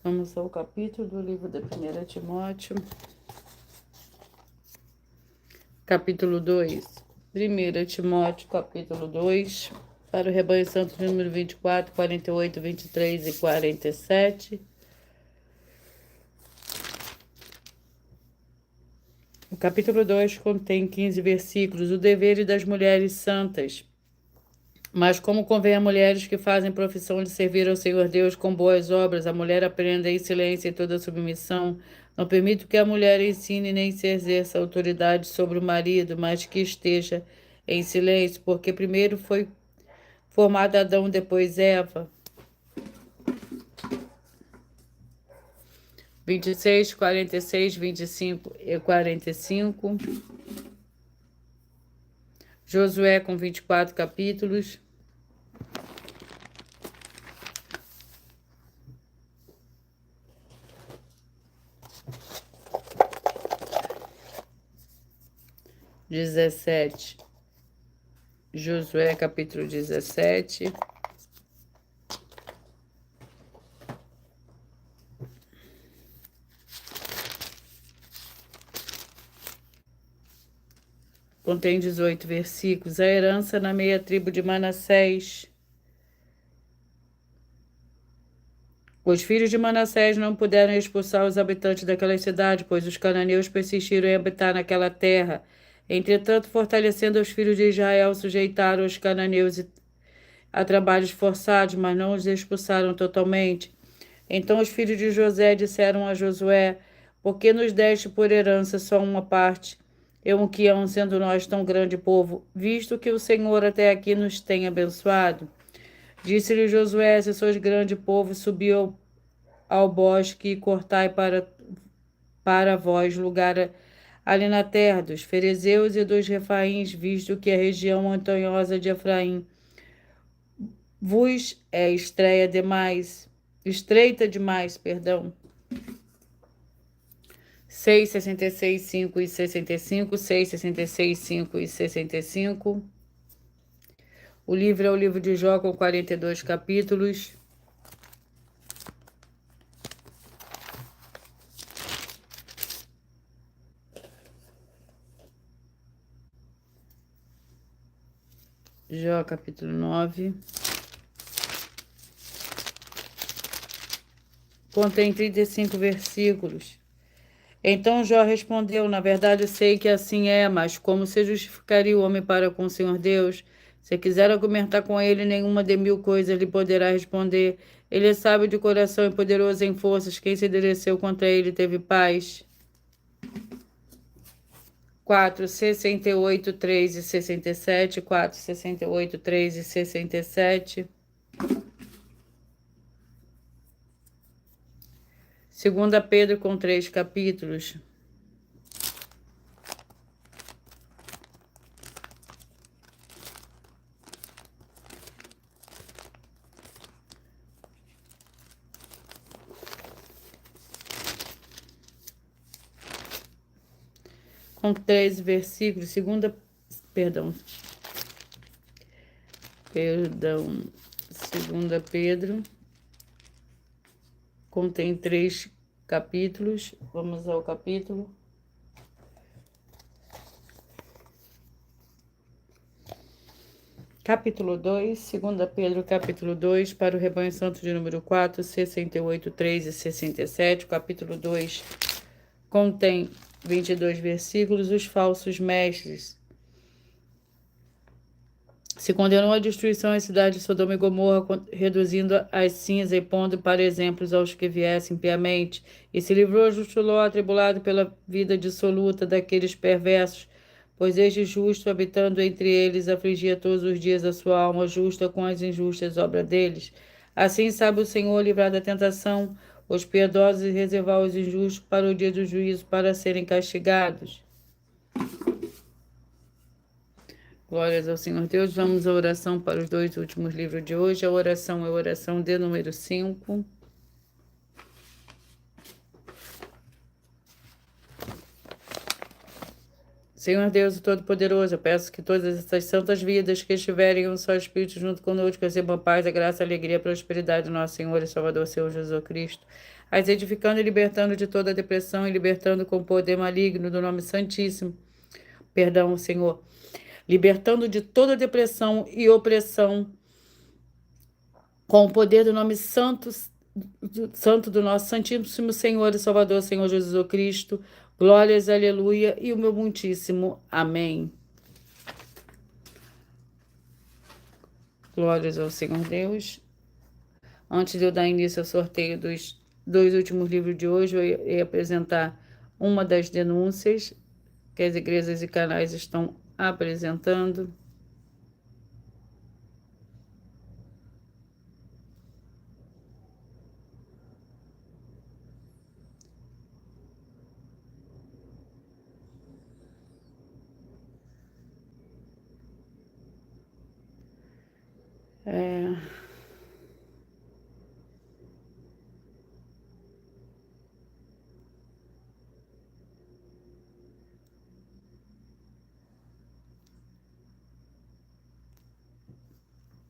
[SPEAKER 1] Vamos ao capítulo do livro da 1 Timóteo. Capítulo 2. 1 Timóteo, capítulo 2. Para o rebanho santo número 24, 48, 23 e 47. capítulo 2 contém 15 versículos. O dever das mulheres santas. Mas como convém a mulheres que fazem profissão de servir ao Senhor Deus com boas obras, a mulher aprenda em silêncio e toda submissão. Não permito que a mulher ensine nem se exerça autoridade sobre o marido, mas que esteja em silêncio, porque primeiro foi formado Adão, depois Eva. 26, 46, 25 e 45. Josué com 24 capítulos. Josué capítulo 17. Contém 18 versículos. A herança na meia tribo de Manassés. Os filhos de Manassés não puderam expulsar os habitantes daquela cidade, pois os cananeus persistiram em habitar naquela terra. Entretanto, fortalecendo os filhos de Israel, sujeitaram os cananeus a trabalhos forçados, mas não os expulsaram totalmente. Então os filhos de José disseram a Josué: por que nos deste por herança só uma parte, e um quião, sendo nós tão grande povo, visto que o Senhor até aqui nos tem abençoado? Disse-lhe Josué: se sois grande povo, subi ao bosque e cortai para vós lugar ali na terra dos ferezeus e dos refaíns, visto que a região montanhosa de Efraim vos é estreita demais, perdão. 6, 66, 5 e 65, 6, 66, 5 e 65. O livro é o livro de Jó, com 42 capítulos. Jó, capítulo 9. Contém 35 versículos. Então Jó respondeu: na verdade eu sei que assim é, mas como se justificaria o homem para com o Senhor Deus? Se quiser argumentar com ele, nenhuma de 1000 coisas lhe poderá responder. Ele é sábio de coração e poderoso em forças. Quem se endureceu contra ele teve paz. 4, 68, 3 e 67. 4, 68, 3 e 67. 2 Pedro com 3 capítulos. Com 13 versículos. 2 Pedro contém 3 capítulos. Vamos ao capítulo. Capítulo 2, 2 Pedro, capítulo 2, para o rebanho santo de número 4, 68, 3 e 67. O capítulo 2 contém 22 versículos. Os falsos mestres. Se condenou à destruição a cidade de Sodoma e Gomorra, reduzindo as cinzas e pondo para exemplos aos que viessem piamente, e se livrou justo Ló, atribulado pela vida dissoluta daqueles perversos, pois este justo, habitando entre eles, afligia todos os dias a sua alma justa com as injustas obras deles. Assim sabe o Senhor livrar da tentação os piedosos e reservar os injustos para o dia do juízo, para serem castigados. Glórias ao Senhor Deus. Vamos à oração para os 2 últimos livros de hoje. A oração é a oração de número 5. Senhor Deus Todo-Poderoso, eu peço que todas essas santas vidas que estiverem em um só Espírito junto conosco recebam a paz, a graça, a alegria e a prosperidade do nosso Senhor e Salvador, Senhor Jesus Cristo, as edificando e libertando de toda a depressão e libertando com o poder maligno do nome santíssimo. Perdão, Senhor. Libertando de toda depressão e opressão, com o poder do nome santo do nosso Santíssimo Senhor e Salvador, Senhor Jesus Cristo, Glórias, aleluia e o meu muitíssimo amém. Glórias ao Senhor Deus. Antes de eu dar início ao sorteio dos dois últimos livros de hoje, eu ia apresentar uma das denúncias que as igrejas e canais estão apresentando.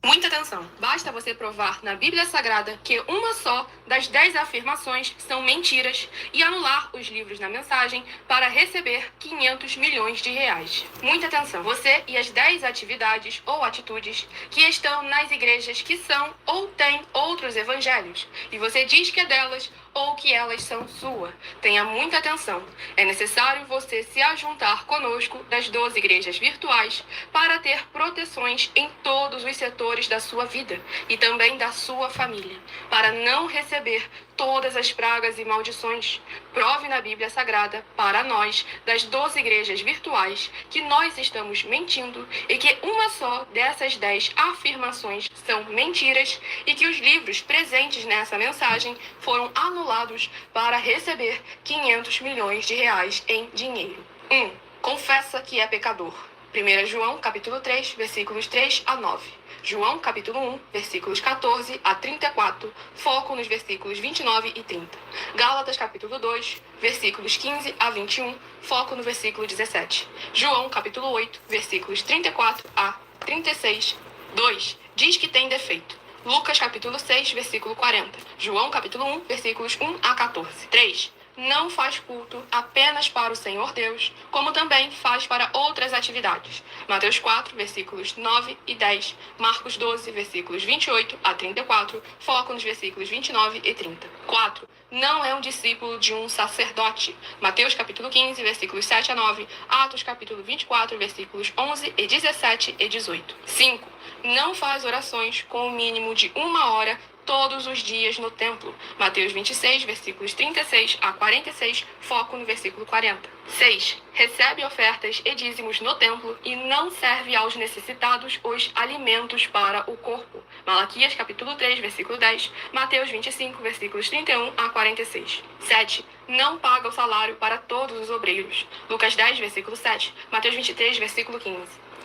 [SPEAKER 3] Muita atenção! Basta você provar na Bíblia Sagrada que uma só das 10 afirmações são mentiras e anular os livros na mensagem para receber 500 milhões de reais. Muita atenção! Você e as 10 atividades ou atitudes que estão nas igrejas que são ou têm outros evangelhos e você diz que é delas ou que elas são sua. Tenha muita atenção. É necessário você se ajuntar conosco das 12 igrejas virtuais para ter proteções em todos os setores da sua vida e também da sua família, para não receber todas as pragas e maldições. Prove na Bíblia Sagrada para nós, das 12 igrejas virtuais, que nós estamos mentindo e que uma só dessas 10 afirmações são mentiras e que os livros presentes nessa mensagem foram anulados para receber 500 milhões de reais em dinheiro. 1. Confessa que é pecador. 1 João, capítulo 3, versículos 3 a 9. João, capítulo 1, versículos 14 a 34, foco nos versículos 29 e 30. Gálatas, capítulo 2, versículos 15 a 21, foco no versículo 17. João, capítulo 8, versículos 34 a 36. 2. Diz que tem defeito. Lucas, capítulo 6, versículo 40. João, capítulo 1, versículos 1 a 14. 3. Não faz culto apenas para o Senhor Deus, como também faz para outras atividades. Mateus 4, versículos 9 e 10. Marcos 12, versículos 28 a 34. Foco nos versículos 29 e 30. 4. Não é um discípulo de um sacerdote. Mateus capítulo 15, versículos 7 a 9. Atos capítulo 24, versículos 11 e 17 e 18. 5. Não faz orações com o mínimo de 1 hora todos os dias no templo. Mateus 26, versículos 36 a 46, foco no versículo 40. 6. Recebe ofertas e dízimos no templo e não serve aos necessitados os alimentos para o corpo. Malaquias capítulo 3, versículo 10, Mateus 25, versículos 31 a 46. 7. Não paga o salário para todos os obreiros. Lucas 10, versículo 7, Mateus 23, versículo 15.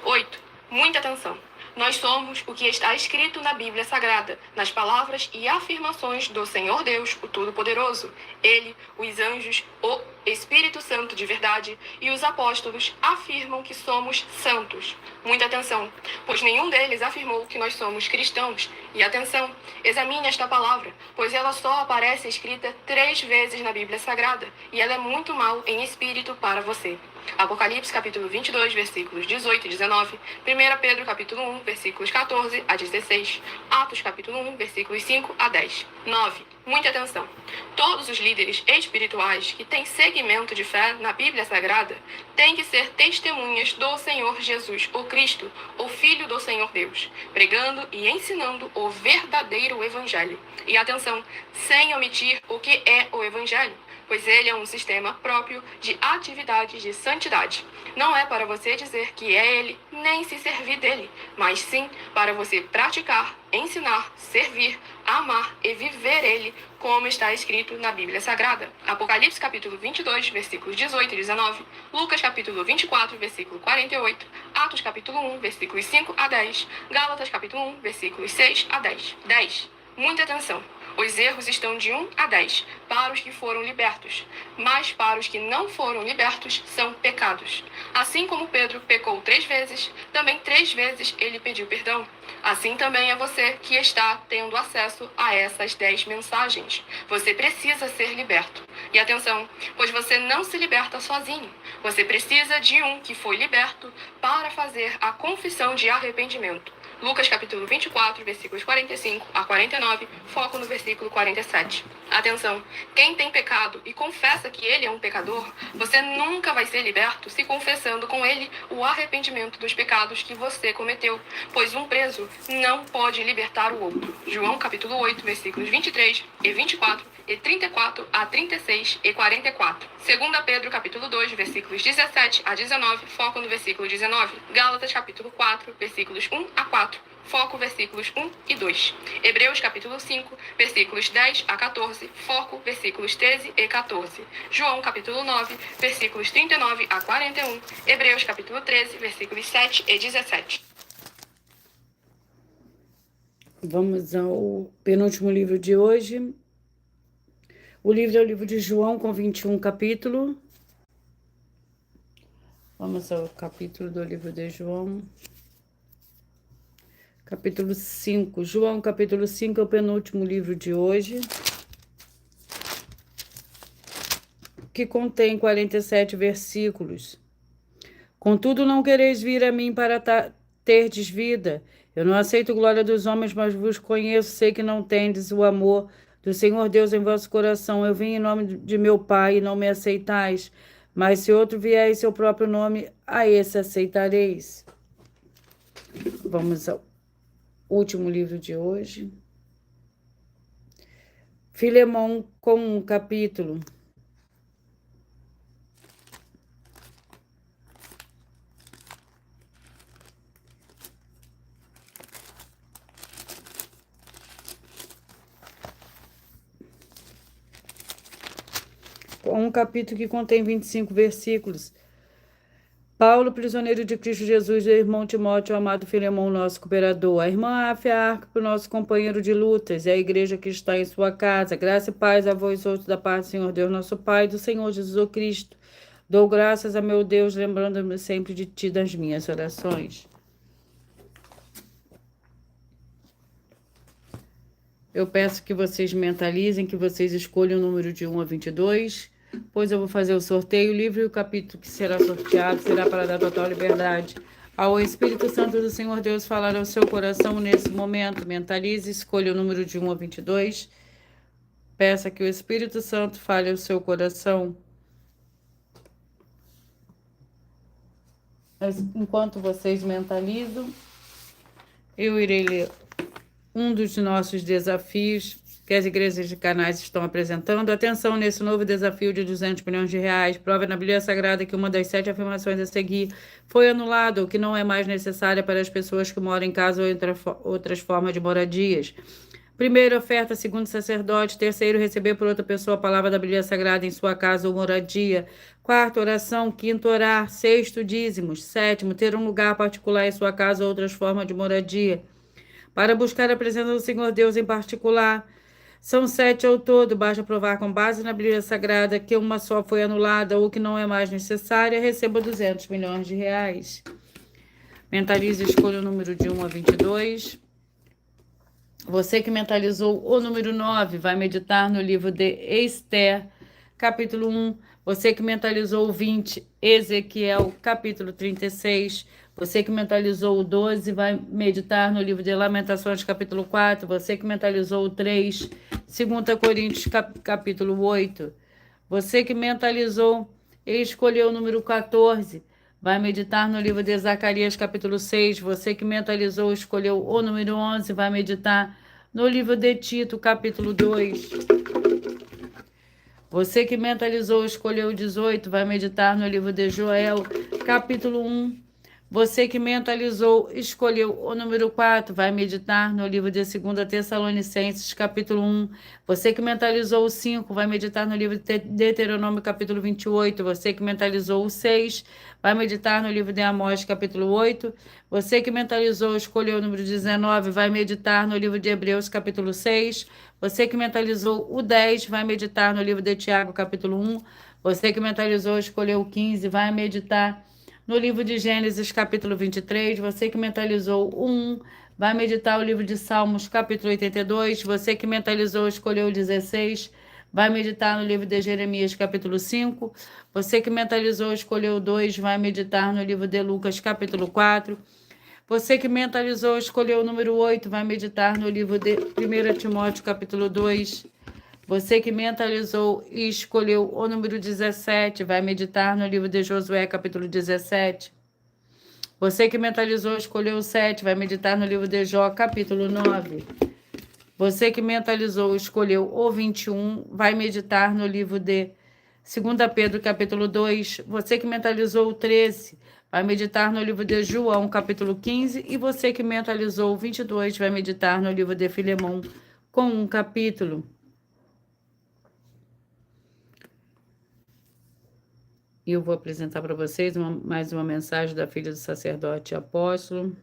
[SPEAKER 3] 8. Muita atenção! Nós somos o que está escrito na Bíblia Sagrada, nas palavras e afirmações do Senhor Deus, o Todo-Poderoso. Ele, os anjos, o Espírito Santo de verdade e os apóstolos afirmam que somos santos. Muita atenção, pois nenhum deles afirmou que nós somos cristãos. E atenção, examine esta palavra, pois ela só aparece escrita 3 vezes na Bíblia Sagrada, e ela é muito mal em espírito para você. Apocalipse capítulo 22, versículos 18 e 19, 1 Pedro capítulo 1, versículos 14 a 16, Atos capítulo 1, versículos 5 a 10. 9. Muita atenção! Todos os líderes espirituais que têm segmento de fé na Bíblia Sagrada têm que ser testemunhas do Senhor Jesus, o Cristo, o Filho do Senhor Deus, pregando e ensinando o verdadeiro Evangelho. E atenção, sem omitir o que é o Evangelho, pois ele é um sistema próprio de atividades de santidade. Não é para você dizer que é ele, nem se servir dele, mas sim para você praticar, ensinar, servir, amar e viver ele, como está escrito na Bíblia Sagrada. Apocalipse capítulo 22, versículos 18 e 19, Lucas capítulo 24, versículo 48, Atos capítulo 1, versículos 5 a 10, Gálatas capítulo 1, versículos 6 a 10. 10. Muita atenção! Os erros estão de 1 a 10 para os que foram libertos, mas para os que não foram libertos são pecados. Assim como Pedro pecou 3 vezes, também 3 vezes ele pediu perdão. Assim também é você que está tendo acesso a essas 10 mensagens. Você precisa ser liberto. E atenção, pois você não se liberta sozinho. Você precisa de um que foi liberto para fazer a confissão de arrependimento. Lucas capítulo 24, versículos 45 a 49, foco no versículo 47. Atenção, quem tem pecado e confessa que ele é um pecador, você nunca vai ser liberto se confessando com ele o arrependimento dos pecados que você cometeu, pois um preso não pode libertar o outro. João capítulo 8, versículos 23 e 24 e 34 a 36 e 44. 2 Pedro capítulo 2, versículos 17 a 19, foco no versículo 19. Gálatas capítulo 4, versículos 1 a 4, foco versículos 1 e 2. Hebreus capítulo 5, versículos 10 a 14, foco versículos 13 e 14. João capítulo 9, versículos 39 a 41. Hebreus capítulo 13, versículos 7 e 17.
[SPEAKER 1] Vamos ao penúltimo livro de hoje. O livro é o livro de João, com 21 capítulos. Vamos ao capítulo do livro de João. Capítulo 5. João, capítulo 5, é o penúltimo livro de hoje, que contém 47 versículos. Contudo, não quereis vir a mim para terdes vida. Eu não aceito glória dos homens, mas vos conheço, sei que não tendes o amor do Senhor Deus em vosso coração. Eu vim em nome de meu Pai e não me aceitais. Mas se outro vier em seu próprio nome, a esse aceitareis. Vamos ao último livro de hoje. Filemão, com um capítulo. Um capítulo que contém 25 versículos. Paulo, prisioneiro de Cristo Jesus, e o irmão Timóteo, o amado Filemão, nosso cooperador. A irmã Áfia Arquipo, nosso companheiro de lutas, e a igreja que está em sua casa. Graça e paz a vós outros da parte do Senhor Deus, nosso Pai, e do Senhor Jesus Cristo. Dou graças a meu Deus, lembrando-me sempre de ti das minhas orações. Eu peço que vocês mentalizem, que vocês escolham o número de 1 a 22, pois eu vou fazer o sorteio. O livro e o capítulo que será sorteado será para dar total liberdade ao Espírito Santo do Senhor Deus falar ao seu coração nesse momento. Mentalize, escolha o número de 1 a 22. Peça que o Espírito Santo fale ao seu coração. Mas, enquanto vocês mentalizam, eu irei ler um dos nossos desafios que as igrejas de canais estão apresentando. Atenção nesse novo desafio de 200 milhões de reais. Prova na Bíblia Sagrada que uma das 7 afirmações a seguir foi anulada, ou que não é mais necessária para as pessoas que moram em casa ou em outras formas de moradias. Primeiro, oferta segundo sacerdote. Terceiro, receber por outra pessoa a palavra da Bíblia Sagrada em sua casa ou moradia. Quarto, oração. Quinto, orar. Sexto, dízimos. Sétimo, ter um lugar particular em sua casa ou outras formas de moradia, para buscar a presença do Senhor Deus em particular. São 7 ao todo. Basta provar com base na Bíblia Sagrada que uma só foi anulada ou que não é mais necessária. Receba 200 milhões de reais. Mentalize e escolha o número de 1 a 22. Você que mentalizou o número 9 vai meditar no livro de Esther, capítulo 1. Você que mentalizou o 20, Ezequiel, capítulo 36. Você que mentalizou o 12 vai meditar no livro de Lamentações, capítulo 4. Você que mentalizou o 3, 2 Coríntios, capítulo 8. Você que mentalizou e escolheu o número 14, vai meditar no livro de Zacarias, capítulo 6. Você que mentalizou e escolheu o número 11, vai meditar no livro de Tito, capítulo 2. Você que mentalizou e escolheu o 18, vai meditar no livro de Joel, capítulo 1. Você que mentalizou, escolheu o número 4, vai meditar no livro de 2 Tessalonicenses, capítulo 1. Você que mentalizou o 5, vai meditar no livro de Deuteronômio, capítulo 28. Você que mentalizou o 6, vai meditar no livro de Amós, capítulo 8. Você que mentalizou, escolheu o número 19, vai meditar no livro de Hebreus, capítulo 6. Você que mentalizou o 10, vai meditar no livro de Tiago, capítulo 1. Você que mentalizou, escolheu o 15, vai meditar no livro de Gênesis, capítulo 23, você que mentalizou o 1, vai meditar o livro de Salmos, capítulo 82. Você que mentalizou, escolheu o 16, vai meditar no livro de Jeremias, capítulo 5. Você que mentalizou, escolheu o 2, vai meditar no livro de Lucas, capítulo 4. Você que mentalizou, escolheu o número 8, vai meditar no livro de 1 Timóteo, capítulo 2. Você que mentalizou e escolheu o número 17, vai meditar no livro de Josué, capítulo 17. Você que mentalizou, escolheu o 7, vai meditar no livro de Jó, capítulo 9. Você que mentalizou, escolheu o 21, vai meditar no livro de 2 Pedro, capítulo 2. Você que mentalizou o 13, vai meditar no livro de João, capítulo 15. E você que mentalizou o 22, vai meditar no livro de Filemão, com um capítulo. E eu vou apresentar para vocês mais uma mensagem da filha do sacerdote e apóstolo.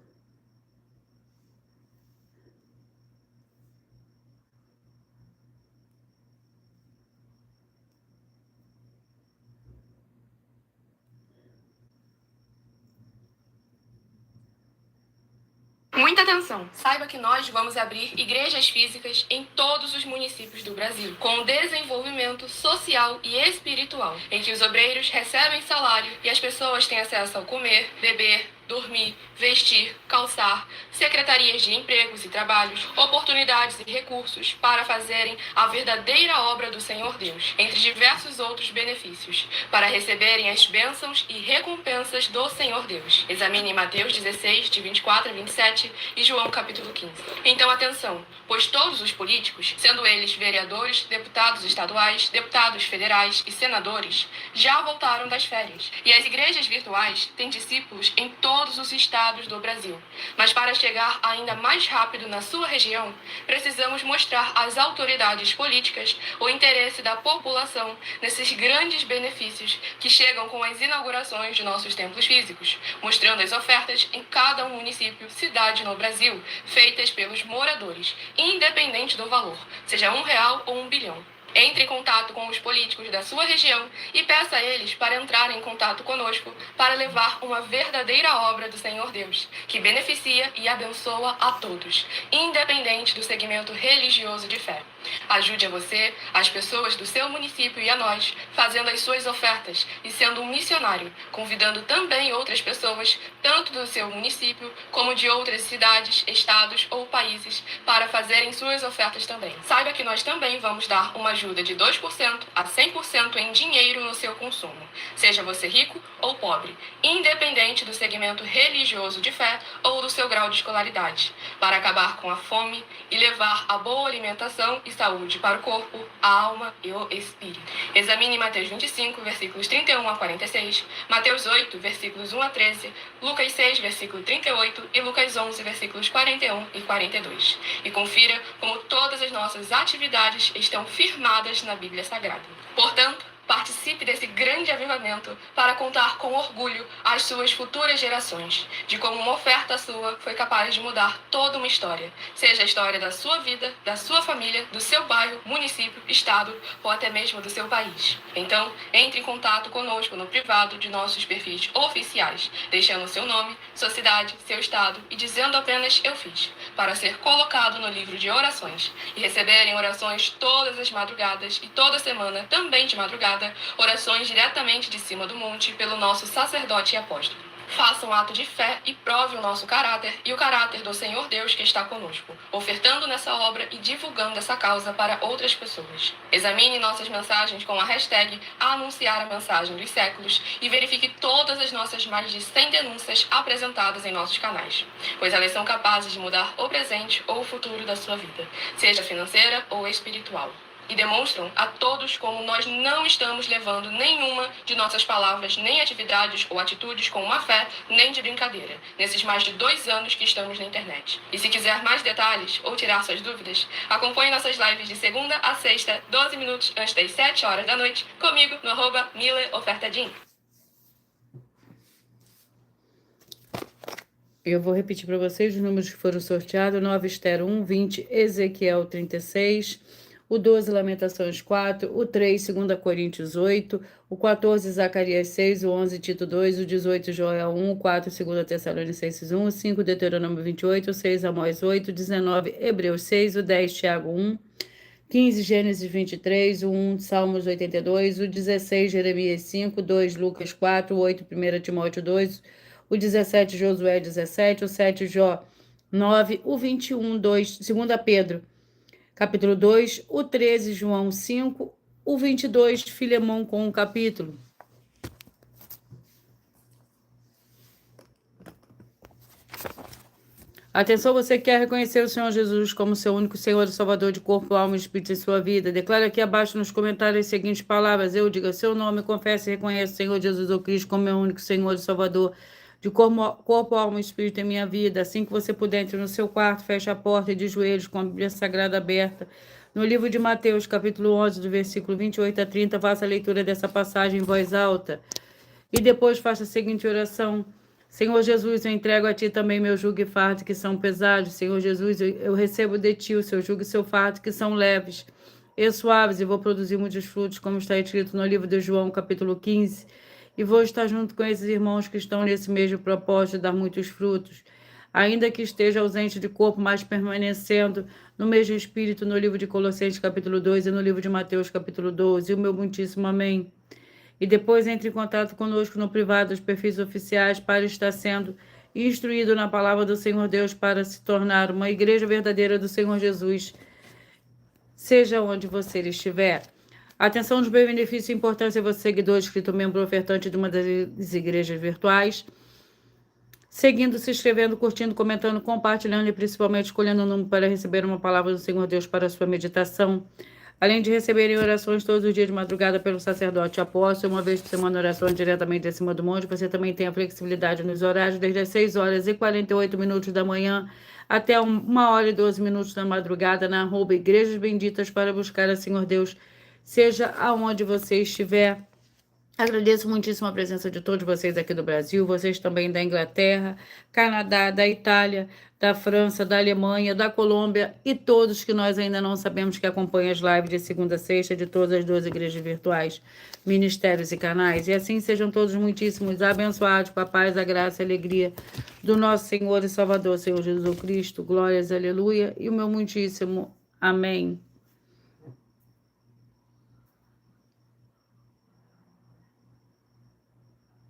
[SPEAKER 3] Muita atenção! Saiba que nós vamos abrir igrejas físicas em todos os municípios do Brasil, com desenvolvimento social e espiritual, em que os obreiros recebem salário e as pessoas têm acesso ao comer, beber, dormir, vestir, calçar, secretarias de empregos e trabalhos, oportunidades e recursos para fazerem a verdadeira obra do Senhor Deus, entre diversos outros benefícios, para receberem as bênçãos e recompensas do Senhor Deus. Examine Mateus 16, de 24 a 27 e João capítulo 15. Então atenção, pois todos os políticos, sendo eles vereadores, deputados estaduais, deputados federais e senadores, já voltaram das férias, e as igrejas virtuais têm discípulos em todos os estados do Brasil. Mas para chegar ainda mais rápido na sua região, precisamos mostrar às autoridades políticas o interesse da população nesses grandes benefícios que chegam com as inaugurações de nossos templos físicos, mostrando as ofertas em cada município, cidade no Brasil, feitas pelos moradores, independente do valor, seja R$1 ou 1 bilhão. Entre em contato com os políticos da sua região e peça a eles para entrarem em contato conosco para levar uma verdadeira obra do Senhor Deus, que beneficia e abençoa a todos, independente do segmento religioso de fé. Ajude a você, as pessoas do seu município e a nós, fazendo as suas ofertas e sendo um missionário, convidando também outras pessoas, tanto do seu município como de outras cidades, estados ou países, para fazerem suas ofertas também. Saiba que nós também vamos dar uma ajuda de 2% a 100% em dinheiro no seu consumo, seja você rico ou pobre, independente do segmento religioso de fé ou do seu grau de escolaridade, para acabar com a fome e levar a boa alimentação e saúde para o corpo, a alma e o espírito. Examine Mateus 25, versículos 31 a 46, Mateus 8, versículos 1 a 13, Lucas 6, versículo 38 e Lucas 11, versículos 41 e 42. E confira como todas as nossas atividades estão firmadas na Bíblia Sagrada. Portanto, participe desse grande avivamento para contar com orgulho às suas futuras gerações, de como uma oferta sua foi capaz de mudar toda uma história, seja a história da sua vida, da sua família, do seu bairro, município, estado ou até mesmo do seu país. Então, entre em contato conosco no privado de nossos perfis oficiais, deixando seu nome, sua cidade, seu estado e dizendo apenas "eu fiz", para ser colocado no livro de orações e receberem orações todas as madrugadas e toda semana, também de madrugada, orações diretamente de cima do monte pelo nosso sacerdote e apóstolo. Faça um ato de fé e prove o nosso caráter e o caráter do Senhor Deus que está conosco, ofertando nessa obra e divulgando essa causa para outras pessoas. Examine nossas mensagens com a hashtag #anunciar a mensagem dos séculos e verifique todas as nossas mais de 100 denúncias apresentadas em nossos canais, pois elas são capazes de mudar o presente ou o futuro da sua vida, seja financeira ou espiritual. E demonstram a todos como nós não estamos levando nenhuma de nossas palavras, nem atividades ou atitudes com má fé, nem de brincadeira, nesses mais de 2 anos que estamos na internet. E se quiser mais detalhes ou tirar suas dúvidas, acompanhe nossas lives de segunda a sexta, 12 minutos antes das 7 horas da noite, comigo no @mileofertadim.
[SPEAKER 1] Eu vou repetir para vocês os números que foram sorteados: 9 Esther 1, 20 Ezequiel 36, o 12 Lamentações 4, o 3 2 Coríntios 8, o 14 Zacarias 6, o 11 Tito 2, o 18 Joel 1, o 4 2 Tessalonicenses 1, o 5 Deuteronômio 28, o 6 Amós 8, o 19 Hebreus 6, o 10 Tiago 1, 15 Gênesis 23, o 1 Salmos 82, o 16 Jeremias 5, 2 Lucas 4, o 8 1 Timóteo 2, o 17, Josué 17, o 7, Jó 9, o 21, 2 Pedro, capítulo 2, o 13, João 5, o 22, Filemão com um capítulo. Atenção, você quer reconhecer o Senhor Jesus como seu único Senhor e Salvador de corpo, alma e espírito em sua vida? Declare aqui abaixo nos comentários as seguintes palavras. Eu digo seu nome, confesso e reconheço o Senhor Jesus ou Cristo como meu único Senhor e Salvador de corpo, alma e espírito em minha vida. Assim que você puder, entre no seu quarto, feche a porta e de joelhos com a Bíblia Sagrada aberta. No livro de Mateus, capítulo 11, do versículo 28 a 30, faça a leitura dessa passagem em voz alta. E depois faça a seguinte oração. Senhor Jesus, eu entrego a Ti também meu jugo e fardo que são pesados. Senhor Jesus, eu recebo de Ti o seu jugo e seu fardo que são leves e suaves, e vou produzir muitos frutos, como está escrito no livro de João, capítulo 15. E vou estar junto com esses irmãos que estão nesse mesmo propósito de dar muitos frutos. Ainda que esteja ausente de corpo, mas permanecendo no mesmo espírito, no livro de Colossenses, capítulo 2, e no livro de Mateus, capítulo 12. E o meu muitíssimo amém. E depois entre em contato conosco no privado dos perfis oficiais para estar sendo instruído na palavra do Senhor Deus para se tornar uma igreja verdadeira do Senhor Jesus, seja onde você estiver. Atenção dos meus benefícios e importância, você seguidor, inscrito, membro ofertante de uma das igrejas virtuais, seguindo, se inscrevendo, curtindo, comentando, compartilhando e principalmente escolhendo o número para receber uma palavra do Senhor Deus para a sua meditação. Além de receberem orações todos os dias de madrugada pelo sacerdote apóstolo, uma vez por semana orações diretamente de cima do monte, você também tem a flexibilidade nos horários, desde as 6 horas e 48 minutos da manhã até 1 hora e 12 minutos da madrugada na @Igrejas Benditas para buscar a Senhor Deus, seja aonde você estiver. Agradeço muitíssimo a presença de todos vocês aqui do Brasil, vocês também da Inglaterra, Canadá, da Itália, da França, da Alemanha, da Colômbia e todos que nós ainda não sabemos que acompanham as lives de segunda a sexta de todas as 12 igrejas virtuais, ministérios e canais. E assim sejam todos muitíssimos abençoados com a paz, a graça e a alegria do nosso Senhor e Salvador, Senhor Jesus Cristo. Glórias, aleluia. E o meu muitíssimo amém.